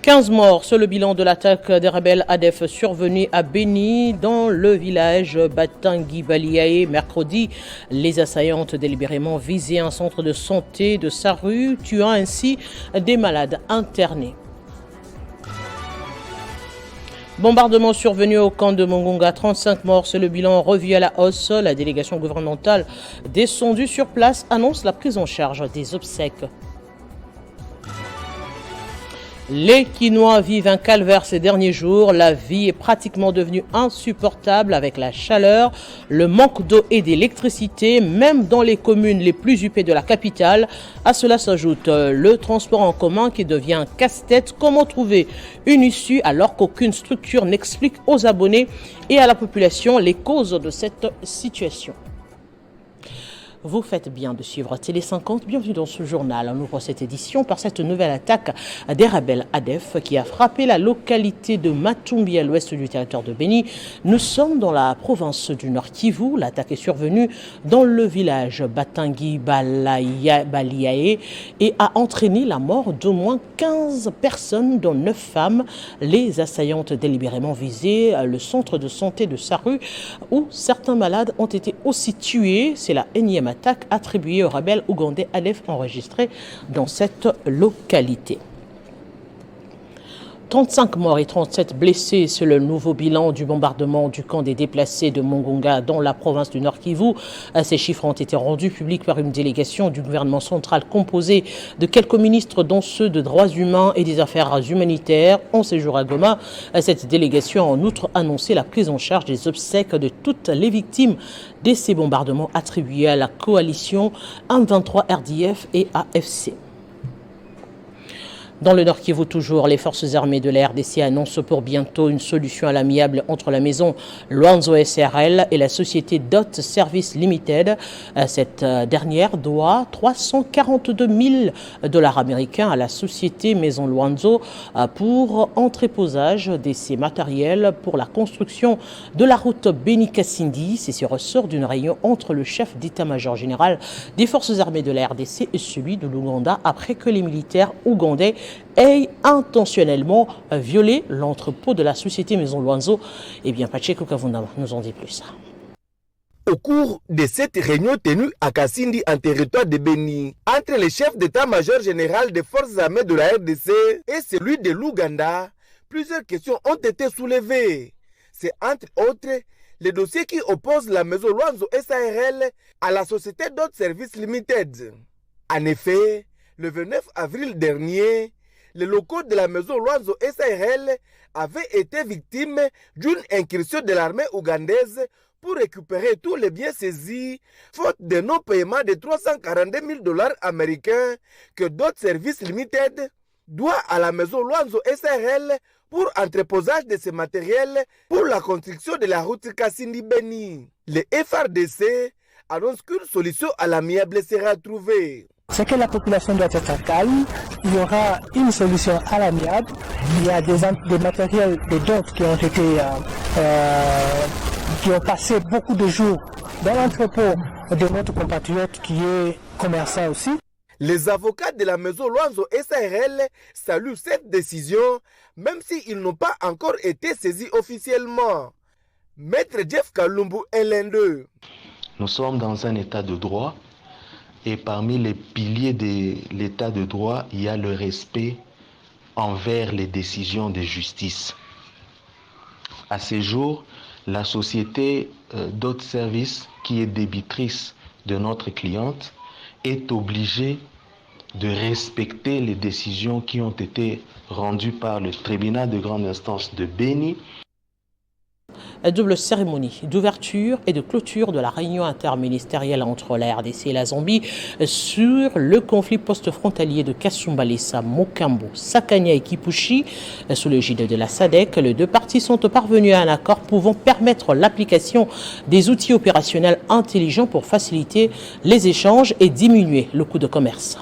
15 morts, c'est le bilan de l'attaque des rebelles ADF survenue à Beni dans le village Batangui Baliaé mercredi. Les assaillantes délibérément visaient un centre de santé de Saru, tuant ainsi des malades internés. Bombardement survenu au camp de Mongonga, 35 morts, c'est le bilan revu à la hausse. La délégation gouvernementale descendue sur place annonce la prise en charge des obsèques. Les Quinois vivent un calvaire ces derniers jours. La vie est pratiquement devenue insupportable avec la chaleur, le manque d'eau et d'électricité, même dans les communes les plus huppées de la capitale. À cela s'ajoute le transport en commun qui devient un casse-tête. Comment trouver une issue alors qu'aucune structure n'explique aux abonnés et à la population les causes de cette situation? Vous faites bien de suivre Télé 50. Bienvenue dans ce journal. On ouvre cette édition par cette nouvelle attaque des rebelles ADF qui a frappé la localité de Matumbi à l'ouest du territoire de Beni. Nous sommes dans la province du Nord Kivu. L'attaque est survenue dans le village Batangui Baliaé et a entraîné la mort d'au moins 15 personnes, dont 9 femmes. Les assaillantes délibérément visaient le centre de santé de Saru où certains malades ont été aussi tués. C'est la énième attaque attribuée aux rebelles ougandais ADF enregistrée dans cette localité. 35 morts et 37 blessés, c'est le nouveau bilan du bombardement du camp des déplacés de Mongonga dans la province du Nord Kivu. Ces chiffres ont été rendus publics par une délégation du gouvernement central composée de quelques ministres, dont ceux de droits humains et des affaires humanitaires en séjour à Goma. Cette délégation a en outre annoncé la prise en charge des obsèques de toutes les victimes de ces bombardements attribués à la coalition M23 RDF et AFC. Dans le Nord Kivu toujours, les forces armées de la RDC annoncent pour bientôt une solution à l'amiable entre la maison Luanzo SRL et la société DOT Service Limited. Cette dernière doit 342 000 $ américains à la société Maison Luanzo pour entreposage de ces matériels pour la construction de la route Beni-Kasindi. Ceci ressort d'une réunion entre le chef d'état-major général des forces armées de la RDC et celui de l'Ouganda après que les militaires ougandais aient intentionnellement violé l'entrepôt de la société Maison Luanzo. Eh bien, Pacheco Kavundama nous en dit plus. Au cours de cette réunion tenue à Kasindi, en territoire de Beni, entre le chef d'état-major général des forces armées de la RDC et celui de l'Ouganda, plusieurs questions ont été soulevées. C'est entre autres les dossiers qui opposent la Maison Luanzo SARL à la société DOT Service Limited. En effet, le 29 avril dernier, les locaux de la Maison Luanzo SARL avaient été victimes d'une incursion de l'armée ougandaise pour récupérer tous les biens saisis, faute de non-paiement de 342 000 $ américains que DOT Service Limited doit à la Maison Luanzo SARL pour entreposage de ces matériels pour la construction de la route Kasindi-Beni. Le FRDC annonce qu'une solution à l'amiable sera trouvée. C'est que la population doit être calme, il y aura une solution à l'amiable. Il y a des matériels de dot qui ont été qui ont passé beaucoup de jours dans l'entrepôt de notre compatriote qui est commerçant aussi. Les avocats de la Maison Luanzo SARL saluent cette décision, même s'ils n'ont pas encore été saisis officiellement. Maître Jeff Kalumbu est l'un d'eux. Nous sommes dans un état de droit. Et parmi les piliers de l'état de droit, il y a le respect envers les décisions de justice. À ce jour, la société DOT Service, qui est débitrice de notre cliente, est obligée de respecter les décisions qui ont été rendues par le tribunal de grande instance de Beni. Double cérémonie d'ouverture et de clôture de la réunion interministérielle entre la RDC et la Zambie sur le conflit post-frontalier de Kasumbalesa, Mokambo, Sakania et Kipushi. Sous l'égide de la SADC, les deux parties sont parvenues à un accord pouvant permettre l'application des outils opérationnels intelligents pour faciliter les échanges et diminuer le coût de commerce.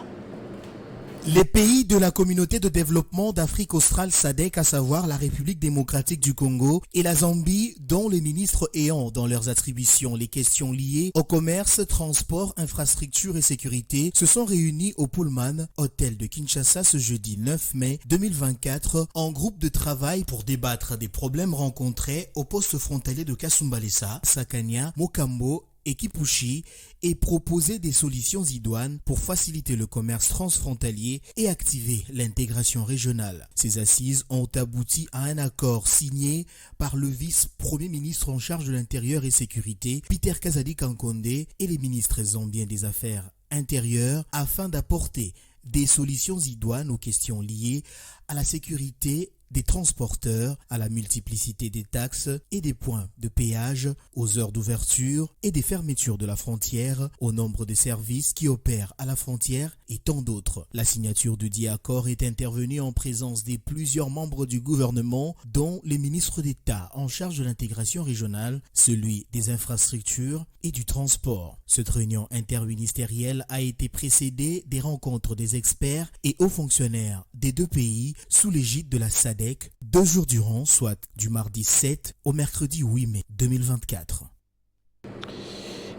Les pays de la communauté de développement d'Afrique australe SADC, à savoir la République démocratique du Congo et la Zambie, dont les ministres ayant dans leurs attributions les questions liées au commerce, transport, infrastructure et sécurité, se sont réunis au Pullman Hotel de Kinshasa ce jeudi 9 mai 2024 en groupe de travail pour débattre des problèmes rencontrés au poste frontalier de Kasumbalesa, Sakania, Mokambo et Kipushi et proposer des solutions idoines pour faciliter le commerce transfrontalier et activer l'intégration régionale. Ces assises ont abouti à un accord signé par le vice-premier ministre en charge de l'Intérieur et Sécurité, Peter Kazadi Kankonde, et les ministres zambiens des Affaires intérieures afin d'apporter des solutions idoines aux questions liées à la sécurité des transporteurs, à la multiplicité des taxes et des points de péage, aux heures d'ouverture et des fermetures de la frontière, au nombre de services qui opèrent à la frontière et tant d'autres. La signature du dit accord est intervenue en présence des plusieurs membres du gouvernement, dont les ministres d'État en charge de l'intégration régionale, celui des infrastructures et du transport. Cette réunion interministérielle a été précédée des rencontres des experts et hauts fonctionnaires des deux pays sous l'égide de la SADC 2 jours durant, soit du mardi 7 au mercredi 8 mai 2024.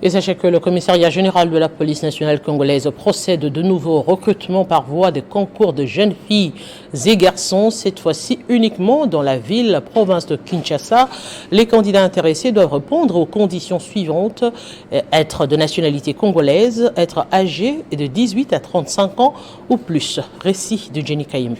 Et sachez que le commissariat général de la police nationale congolaise procède de nouveau au recrutement par voie de concours de jeunes filles et garçons, cette fois-ci uniquement dans la ville, province de Kinshasa. Les candidats intéressés doivent répondre aux conditions suivantes: être de nationalité congolaise, être âgé de 18 à 35 ans ou plus. Récit de Jenny Kayembe.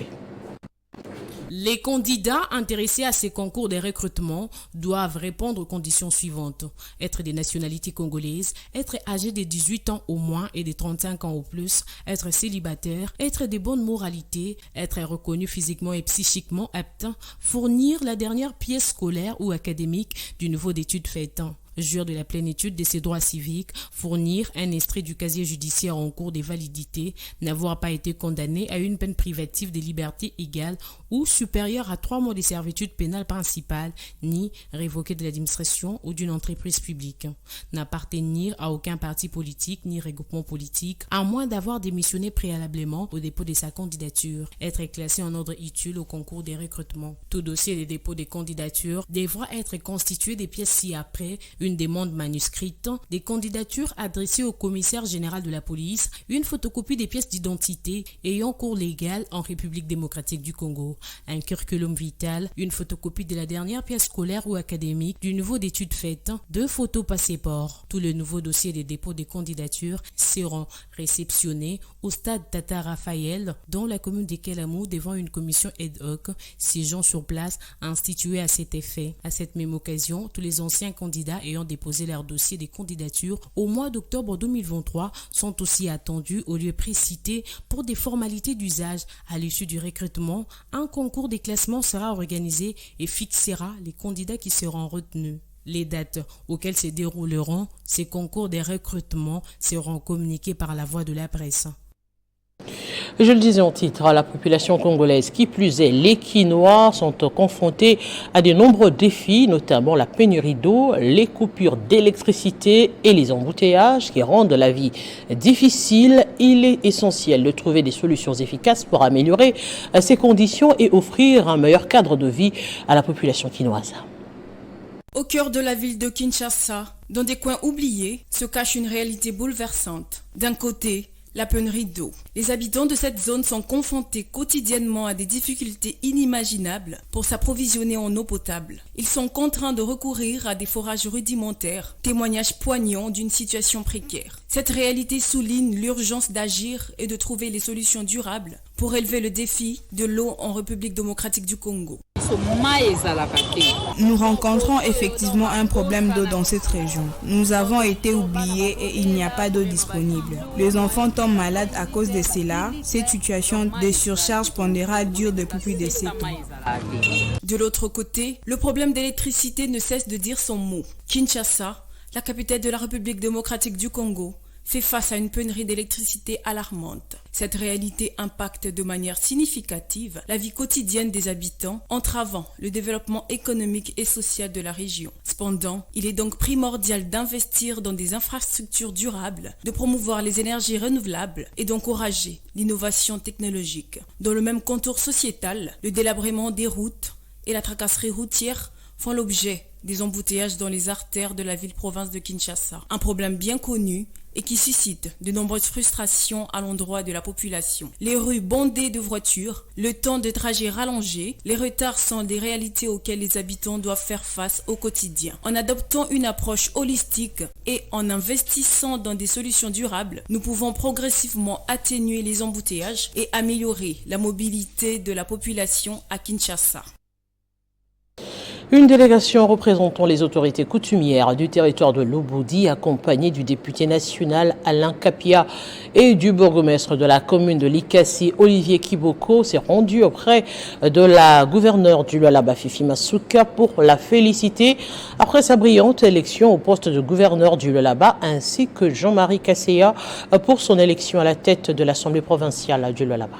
Les candidats intéressés à ces concours de recrutement doivent répondre aux conditions suivantes: être des nationalités congolaises, être âgé de 18 ans au moins et de 35 ans au plus, être célibataire, être de bonne moralité, être reconnu physiquement et psychiquement apte, fournir la dernière pièce scolaire ou académique du niveau d'études faites, jouir de la plénitude de ses droits civiques, fournir un extrait du casier judiciaire en cours de validité, n'avoir pas été condamné à une peine privative de liberté égale ou supérieure à 3 mois de servitude pénale principale, ni révoqué de l'administration ou d'une entreprise publique, n'appartenir à aucun parti politique ni regroupement politique, à moins d'avoir démissionné préalablement au dépôt de sa candidature, être classé en ordre utile au concours des recrutements. Tout dossier de dépôt des candidatures devra être constitué des pièces ci-après: une demande manuscrite, des candidatures adressées au commissaire général de la police, une photocopie des pièces d'identité ayant cours légal en République démocratique du Congo, un curriculum vital, une photocopie de la dernière pièce scolaire ou académique du niveau d'études faites, 2 photos passeports. Tous les nouveaux dossiers de dépôt des candidatures seront réceptionnés au stade Tata Raphaël dans la commune de Kelamou devant une commission ad hoc siégeant sur place instituée à cet effet. À cette même occasion, tous les anciens candidats ayant déposé leur dossier des candidatures au mois d'octobre 2023 sont aussi attendus au lieu précité pour des formalités d'usage. À l'issue du recrutement, un concours de classement sera organisé et fixera les candidats qui seront retenus. Les dates auxquelles se dérouleront ces concours de recrutement seront communiquées par la voie de la presse. Je le disais en titre, la population congolaise, qui plus est les Quinois, sont confrontés à de nombreux défis, notamment la pénurie d'eau, les coupures d'électricité et les embouteillages qui rendent la vie difficile. Il est essentiel de trouver des solutions efficaces pour améliorer ces conditions et offrir un meilleur cadre de vie à la population quinoise. Au cœur de la ville de Kinshasa, dans des coins oubliés, se cache une réalité bouleversante. D'un côté, la pénurie d'eau. Les habitants de cette zone sont confrontés quotidiennement à des difficultés inimaginables pour s'approvisionner en eau potable. Ils sont contraints de recourir à des forages rudimentaires, témoignage poignant d'une situation précaire. Cette réalité souligne l'urgence d'agir et de trouver les solutions durables pour relever le défi de l'eau en République démocratique du Congo. Nous rencontrons effectivement un problème d'eau dans cette région. Nous avons été oubliés et il n'y a pas d'eau disponible. Les enfants tombent malades à cause de cela. Cette situation de surcharge pondérale dure depuis plus de 7 ans. De l'autre côté, le problème d'électricité ne cesse de dire son mot. Kinshasa, la capitale de la République démocratique du Congo, fait face à une pénurie d'électricité alarmante. Cette réalité impacte de manière significative la vie quotidienne des habitants, entravant le développement économique et social de la région. Cependant, il est donc primordial d'investir dans des infrastructures durables, de promouvoir les énergies renouvelables et d'encourager l'innovation technologique. Dans le même contour sociétal, le délabrement des routes et la tracasserie routière font l'objet des embouteillages dans les artères de la ville-province de Kinshasa. Un problème bien connu et qui suscite de nombreuses frustrations à l'endroit de la population. Les rues bondées de voitures, le temps de trajet rallongé, les retards sont des réalités auxquelles les habitants doivent faire face au quotidien. En adoptant une approche holistique et en investissant dans des solutions durables, nous pouvons progressivement atténuer les embouteillages et améliorer la mobilité de la population à Kinshasa. Une délégation représentant les autorités coutumières du territoire de l'Oboudi, accompagnée du député national Alain Kapia et du bourgmestre de la commune de Likasi, Olivier Kiboko, s'est rendue auprès de la gouverneure du Lualaba, Fifi Masuka, pour la féliciter après sa brillante élection au poste de gouverneur du Lualaba, ainsi que Jean-Marie Kasseya pour son élection à la tête de l'Assemblée provinciale du Lualaba.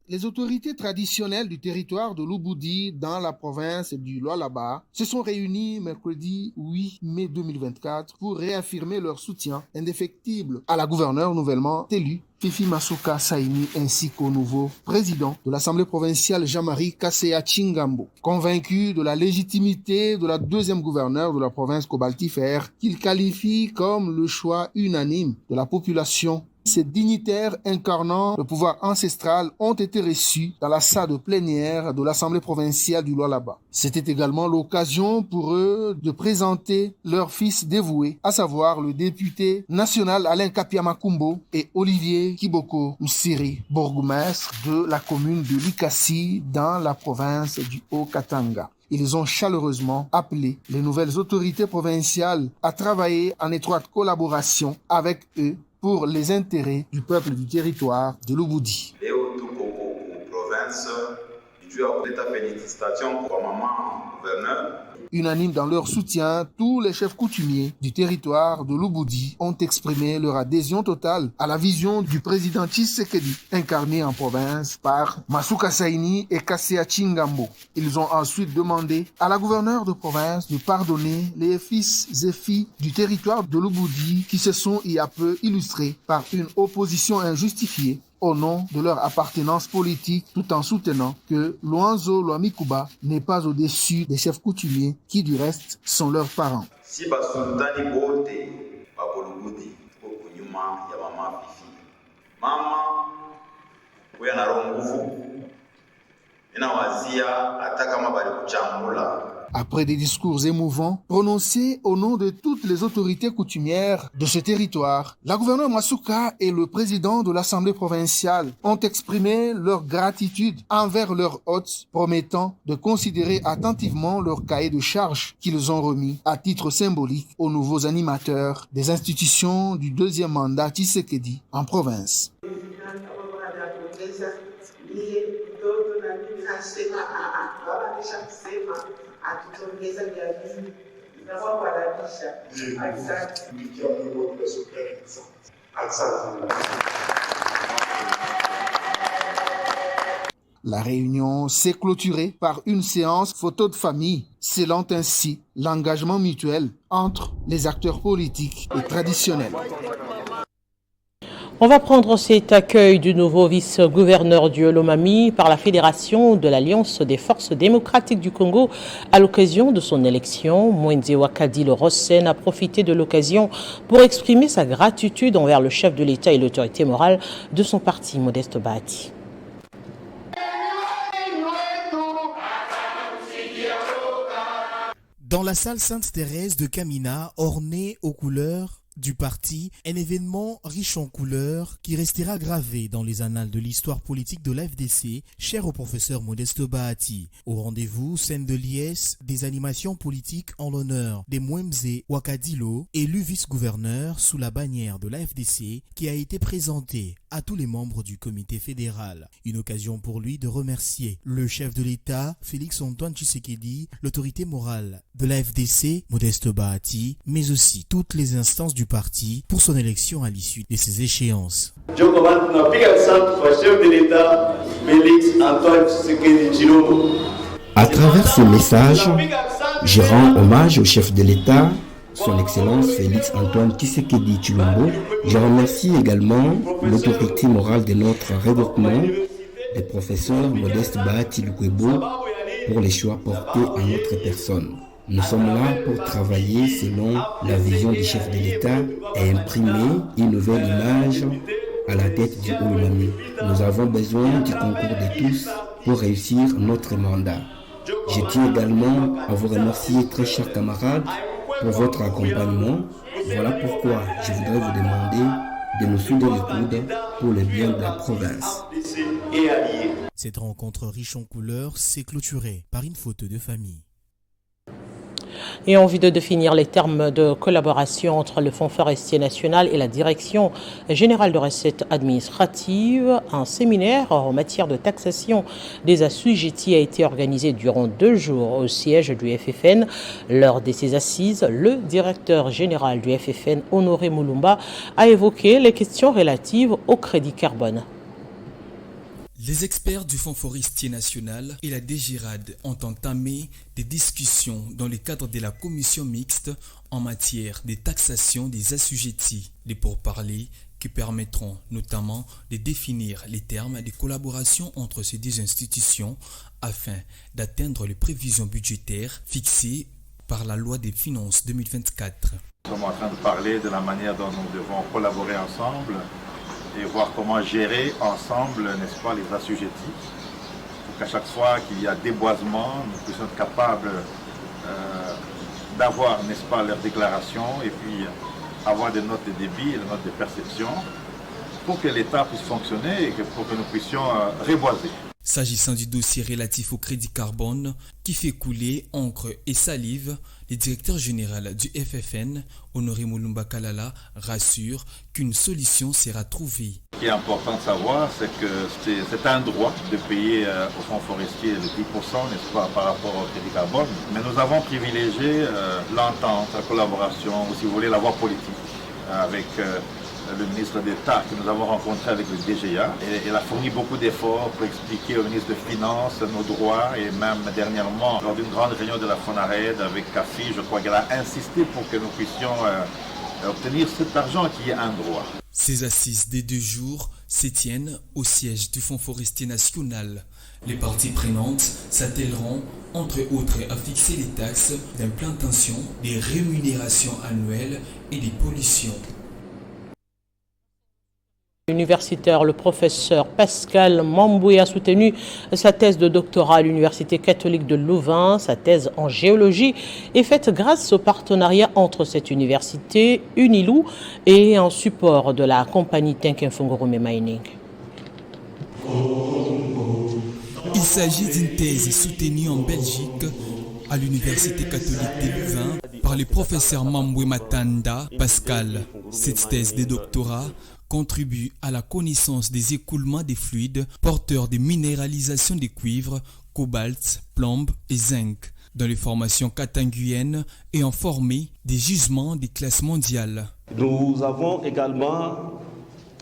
Les autorités traditionnelles du territoire de l'Oboudi dans la province du Lualaba se sont réunies mercredi 8 mai 2024 pour réaffirmer leur soutien indéfectible à la gouverneure nouvellement élue, Fifi Masuka Saini, ainsi qu'au nouveau président de l'Assemblée provinciale Jean-Marie Kasseya Chingambo. Convaincu de la légitimité de la deuxième gouverneure de la province cobaltifère, qu'il qualifie comme le choix unanime de la population, ces dignitaires incarnant le pouvoir ancestral ont été reçus dans la salle plénière de l'Assemblée provinciale du Lualaba. C'était également l'occasion pour eux de présenter leur fils dévoué, à savoir le député national Alain Kapia Makumbo et Olivier Kiboko Msiri, bourgmestre de la commune de Likasi dans la province du Haut-Katanga. Ils ont chaleureusement appelé les nouvelles autorités provinciales à travailler en étroite collaboration avec eux pour les intérêts du peuple du territoire de l'Oboudi. Unanimes dans leur soutien, tous les chefs coutumiers du territoire de l'Oboudi ont exprimé leur adhésion totale à la vision du président Tshisekedi, incarné en province par Masuka Saini et Kasseya Chingambo. Ils ont ensuite demandé à la gouverneure de province de pardonner les fils et filles du territoire de l'Oboudi qui se sont y a peu illustrés par une opposition injustifiée au nom de leur appartenance politique, tout en soutenant que Luanzo Luamikuba n'est pas au-dessus des chefs coutumiers qui, du reste, sont leurs parents. Si basultani bote bakolubudi okunyuma ya mama Fifi. Mama we ana nguvu. Inawazia hata kama bali kuchambula. Après des discours émouvants prononcés au nom de toutes les autorités coutumières de ce territoire, la gouverneure Masuka et le président de l'Assemblée provinciale ont exprimé leur gratitude envers leurs hôtes, promettant de considérer attentivement leur cahier de charges qu'ils ont remis à titre symbolique aux nouveaux animateurs des institutions du deuxième mandat Tshisekedi en province. La réunion s'est clôturée par une séance photo de famille, scellant ainsi l'engagement mutuel entre les acteurs politiques et traditionnels. On va prendre cet accueil du nouveau vice-gouverneur du Lomami par la Fédération de l'Alliance des Forces démocratiques du Congo à l'occasion de son élection. Mwenze Wakadi Le Rossen a profité de l'occasion pour exprimer sa gratitude envers le chef de l'État et l'autorité morale de son parti, Modeste Bahati. Dans la salle Sainte-Thérèse de Kamina, ornée aux couleurs du parti, un événement riche en couleurs qui restera gravé dans les annales de l'histoire politique de l'AFDC, cher au professeur Modeste Bahati. Au rendez-vous, scène de liesse, des animations politiques en l'honneur des Mwenze Wakadilo, élu vice-gouverneur sous la bannière de l'AFDC, qui a été présenté à tous les membres du comité fédéral. Une occasion pour lui de remercier le chef de l'État, Félix-Antoine Tshisekedi, l'autorité morale de la FDC, Modeste Bahati, mais aussi toutes les instances du parti pour son élection à l'issue de ces échéances. Je commande un big ensemble au chef de l'État, Félix-Antoine Tshisekedi Tshilombo. À travers ce message, je rends hommage au chef de l'État, son Excellence Félix-Antoine Tshisekedi Tshilombo. Je remercie également l'autorité morale de notre regroupement, le professeur Modeste Bahati Lukwebo, pour les choix portés à notre personne. Nous sommes là pour travailler selon la vision du chef de l'État et imprimer une nouvelle image à la tête du Haut-Lomami. Nous avons besoin du concours de tous pour réussir notre mandat. Je tiens également à vous remercier, très chers camarades, pour votre accompagnement. Voilà pourquoi je voudrais vous demander de nous souder les coudes pour le bien de la province. Cette rencontre riche en couleurs s'est clôturée par une photo de famille. Et envie de définir les termes de collaboration entre le Fonds forestier national et la Direction générale de recettes administratives, un séminaire en matière de taxation des assujettis a été organisé durant 2 jours au siège du FFN. Lors de ces assises, le directeur général du FFN, Honoré Moulumba, a évoqué les questions relatives au crédit carbone. Les experts du Fonds forestier national et la DGRAD ont entamé des discussions dans le cadre de la commission mixte en matière de taxation des assujettis. Des pourparlers qui permettront notamment de définir les termes de collaboration entre ces 2 institutions afin d'atteindre les prévisions budgétaires fixées par la loi des finances 2024. Nous sommes en train de parler de la manière dont nous devons collaborer ensemble et voir comment gérer ensemble, n'est-ce pas, les assujettis, pour qu'à chaque fois qu'il y a déboisement, nous puissions être capables d'avoir, n'est-ce pas, leurs déclarations et puis avoir des notes de débit et des notes de perception pour que l'État puisse fonctionner et pour que nous puissions reboiser. S'agissant du dossier relatif au crédit carbone qui fait couler encre et salive, le directeur général du FFN, Honoré Moulumba Kalala, rassure qu'une solution sera trouvée. Ce qui est important de savoir, c'est que c'est un droit de payer au fonds forestier le 10%, n'est-ce pas, par rapport au crédit carbone. Mais nous avons privilégié l'entente, la collaboration, ou si vous voulez, la voie politique avec le ministre d'État que nous avons rencontré avec le DGA. Il a fourni beaucoup d'efforts pour expliquer au ministre des Finances nos droits et même dernièrement, lors d'une grande réunion de la FONARED avec CAFI, je crois qu'elle a insisté pour que nous puissions obtenir cet argent qui est un droit. Ces assises des 2 jours se tiennent au siège du Fonds forestier national. Les parties prenantes s'attelleront, entre autres, à fixer les taxes d'implantation, des rémunérations annuelles et des pollutions. Universitaire, le professeur Pascal Mamboué a soutenu sa thèse de doctorat à l'Université catholique de Louvain. Sa thèse en géologie est faite grâce au partenariat entre cette université, Unilou, et en support de la compagnie Tenkenfongorome Mining. Il s'agit d'une thèse soutenue en Belgique à l'Université catholique de Louvain par le professeur Mamboué Matanda Pascal. Cette thèse de doctorat contribue à la connaissance des écoulements des fluides porteurs de minéralisation de cuivre, cobalt, plomb et zinc dans les formations katanguyennes et en formé des gisements de classe mondiale. Nous avons également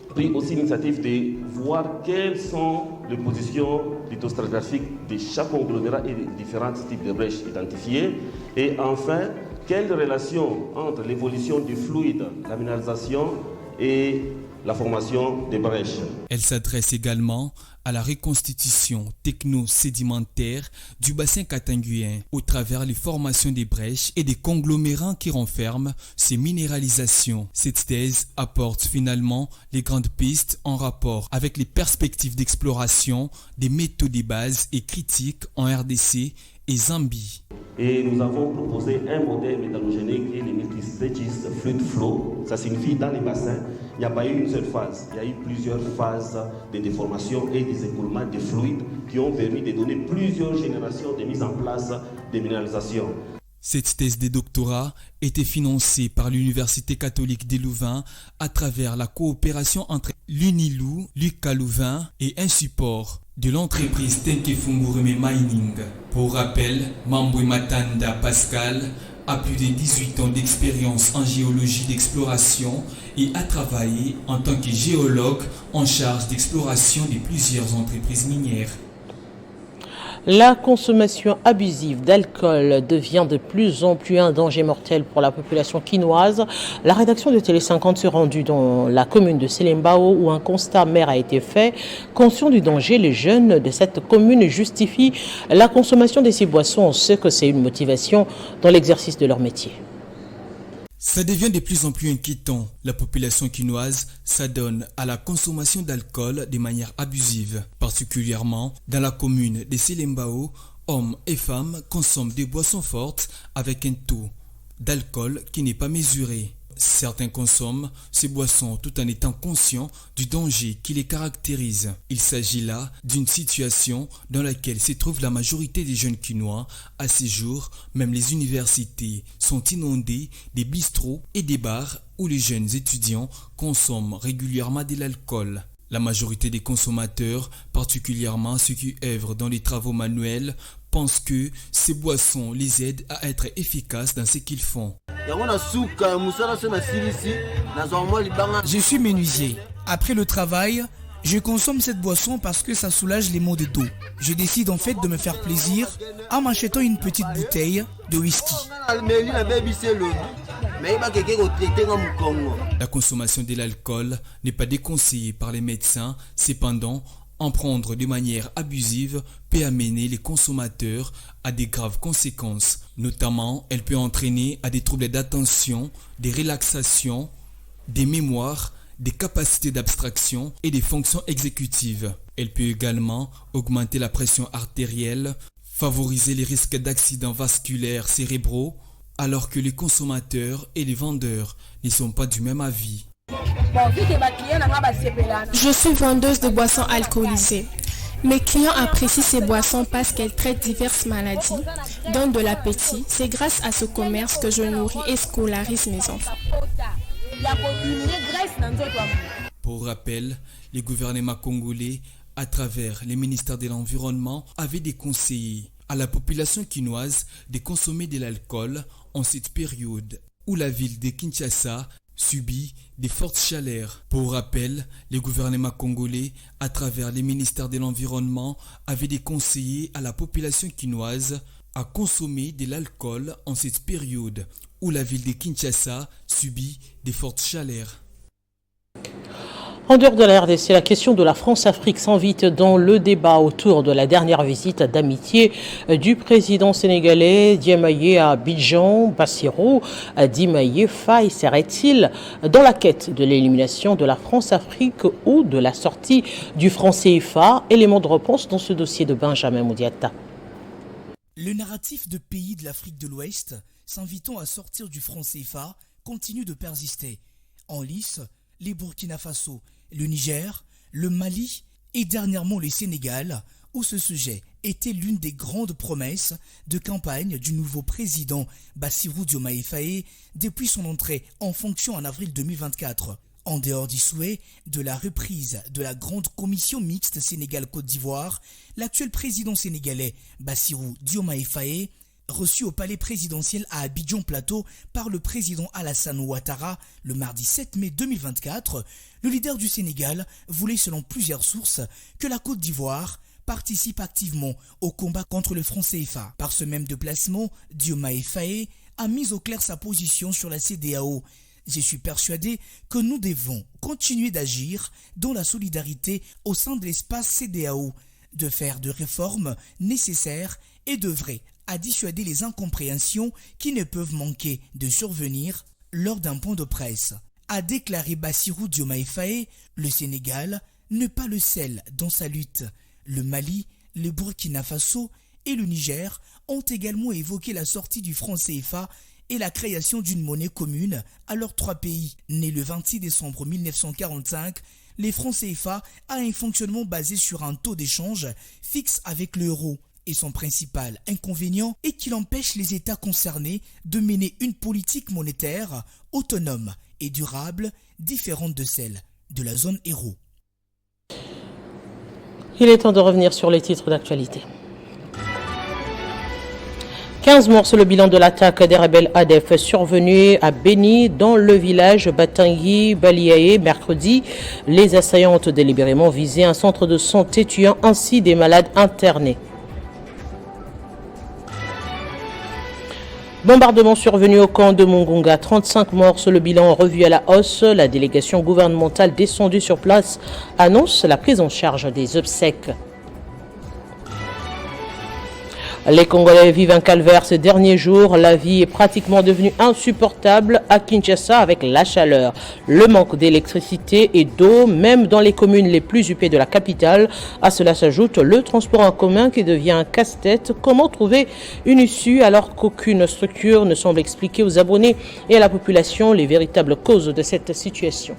pris aussi l'initiative de voir quelles sont les positions lithostratigraphiques de chaque conglomérat et les différents types de brèches identifiées et enfin quelle relation entre l'évolution du fluide, la minéralisation et la formation des brèches. Elle s'adresse également à la reconstitution techno-sédimentaire du bassin katanguyen au travers les formations des brèches et des conglomérats qui renferment ces minéralisations. Cette thèse apporte finalement les grandes pistes en rapport avec les perspectives d'exploration des métaux de base et critiques en RDC et Zambie. Et nous avons proposé un modèle métallogénique et les multispecies fluid flow. Ça signifie dans les bassins, il n'y a pas eu une seule phase. Il y a eu plusieurs phases de déformation et des écoulements de fluides qui ont permis de donner plusieurs générations de mise en place de minéralisation. Cette thèse de doctorat était financée par l'Université catholique des Louvain à travers la coopération entre l'UNILOU, Lucas Louvain et un support de l'entreprise Tenkefungurume Mining. Pour rappel, Mambwe Matanda Pascal a plus de 18 ans d'expérience en géologie d'exploration et a travaillé en tant que géologue en charge d'exploration de plusieurs entreprises minières. La consommation abusive d'alcool devient de plus en plus un danger mortel pour la population quinoise. La rédaction de Télé 50 se rendue dans la commune de Selembao où un constat amer a été fait. Conscients du danger, les jeunes de cette commune justifient la consommation de ces boissons. On sait que c'est une motivation dans l'exercice de leur métier. Ça devient de plus en plus inquiétant. La population quinoise s'adonne à la consommation d'alcool de manière abusive. Particulièrement dans la commune de Selembao, hommes et femmes consomment des boissons fortes avec un taux d'alcool qui n'est pas mesuré. Certains consomment ces boissons tout en étant conscients du danger qui les caractérise. Il s'agit là d'une situation dans laquelle se trouve la majorité des jeunes quinois. À ces jours, même les universités sont inondées des bistrots et des bars où les jeunes étudiants consomment régulièrement de l'alcool. La majorité des consommateurs, particulièrement ceux qui œuvrent dans les travaux manuels, pensent que ces boissons les aident à être efficaces dans ce qu'ils font. Je suis menuisier. Après le travail, je consomme cette boisson parce que ça soulage les maux de dos. Je décide en fait de me faire plaisir en m'achetant une petite bouteille de whisky. La consommation de l'alcool n'est pas déconseillée par les médecins. Cependant, en prendre de manière abusive peut amener les consommateurs à des graves conséquences. Notamment, elle peut entraîner à des troubles d'attention, des relaxations, des mémoires, des capacités d'abstraction et des fonctions exécutives. Elle peut également augmenter la pression artérielle, favoriser les risques d'accidents vasculaires cérébraux, alors que les consommateurs et les vendeurs ne sont pas du même avis. Je suis vendeuse de boissons alcoolisées. Mes clients apprécient ces boissons parce qu'elles traitent diverses maladies, donnent de l'appétit. C'est grâce à ce commerce que je nourris et scolarise mes enfants. Pour rappel, les gouvernements congolais, à travers les ministères de l'Environnement, avaient déconseillé à la population quinoise de consommer de l'alcool en cette période où la ville de Kinshasa subit des fortes chaleurs. Pour rappel, les gouvernements congolais, à travers les ministères de l'Environnement, avaient déconseillé à la population quinoise à consommer de l'alcool en cette période où la ville de Kinshasa subit des fortes chaleurs. En dehors de la RDC, la question de la France-Afrique s'invite dans le débat autour de la dernière visite d'amitié du président sénégalais Diomaye à Abidjan. Bassirou Diomaye Faye serait-il dans la quête de l'élimination de la France-Afrique ou de la sortie du franc CFA? Élément de réponse dans ce dossier de Benjamin Moudiata. Le narratif de pays de l'Afrique de l'Ouest s'invitant à sortir du franc CFA continue de persister. En lice, les Burkina Faso, le Niger, le Mali et dernièrement le Sénégal, où ce sujet était l'une des grandes promesses de campagne du nouveau président Bassirou Diomaye Faye depuis son entrée en fonction en avril 2024. En dehors du souhait de la reprise de la grande commission mixte Sénégal-Côte d'Ivoire, l'actuel président sénégalais Bassirou Diomaye Faye, reçu au palais présidentiel à Abidjan Plateau par le président Alassane Ouattara le mardi 7 mai 2024, le leader du Sénégal voulait selon plusieurs sources que la Côte d'Ivoire participe activement au combat contre le franc CFA. Par ce même déplacement, Diomaye Faye a mis au clair sa position sur la CEDEAO. Je suis persuadé que nous devons continuer d'agir dans la solidarité au sein de l'espace CEDEAO, de faire de réformes nécessaires et d'œuvrer à dissuader les incompréhensions qui ne peuvent manquer de survenir lors d'un point de presse. A déclaré Bassirou Diomaye Faye, le Sénégal n'est pas le seul dans sa lutte. Le Mali, le Burkina Faso et le Niger ont également évoqué la sortie du franc CFA et la création d'une monnaie commune à leurs trois pays. Né le 26 décembre 1945, les francs CFA a un fonctionnement basé sur un taux d'échange fixe avec l'euro. Et son principal inconvénient est qu'il empêche les États concernés de mener une politique monétaire autonome et durable, différente de celle de la zone euro. Il est temps de revenir sur les titres d'actualité. 15 morts, c'est le bilan de l'attaque des rebelles ADF survenue à Beni dans le village Batangui Baliaé mercredi. Les assaillants ont délibérément visé un centre de santé tuant ainsi des malades internés. Bombardement survenu au camp de Mongonga, 35 morts, le bilan revu à la hausse. La délégation gouvernementale descendue sur place annonce la prise en charge des obsèques. Les Congolais vivent un calvaire ces derniers jours. La vie est pratiquement devenue insupportable à Kinshasa avec la chaleur, le manque d'électricité et d'eau, même dans les communes les plus huppées de la capitale. À cela s'ajoute le transport en commun qui devient un casse-tête. Comment trouver une issue alors qu'aucune structure ne semble expliquer aux abonnés et à la population les véritables causes de cette situation?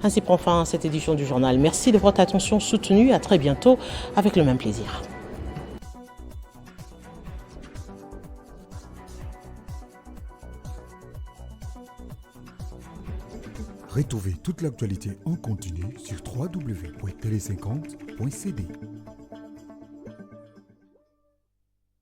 Ainsi prend fin cette édition du journal. Merci de votre attention soutenue. À très bientôt avec le même plaisir. Retrouvez toute l'actualité en continu sur www.tele50.cd.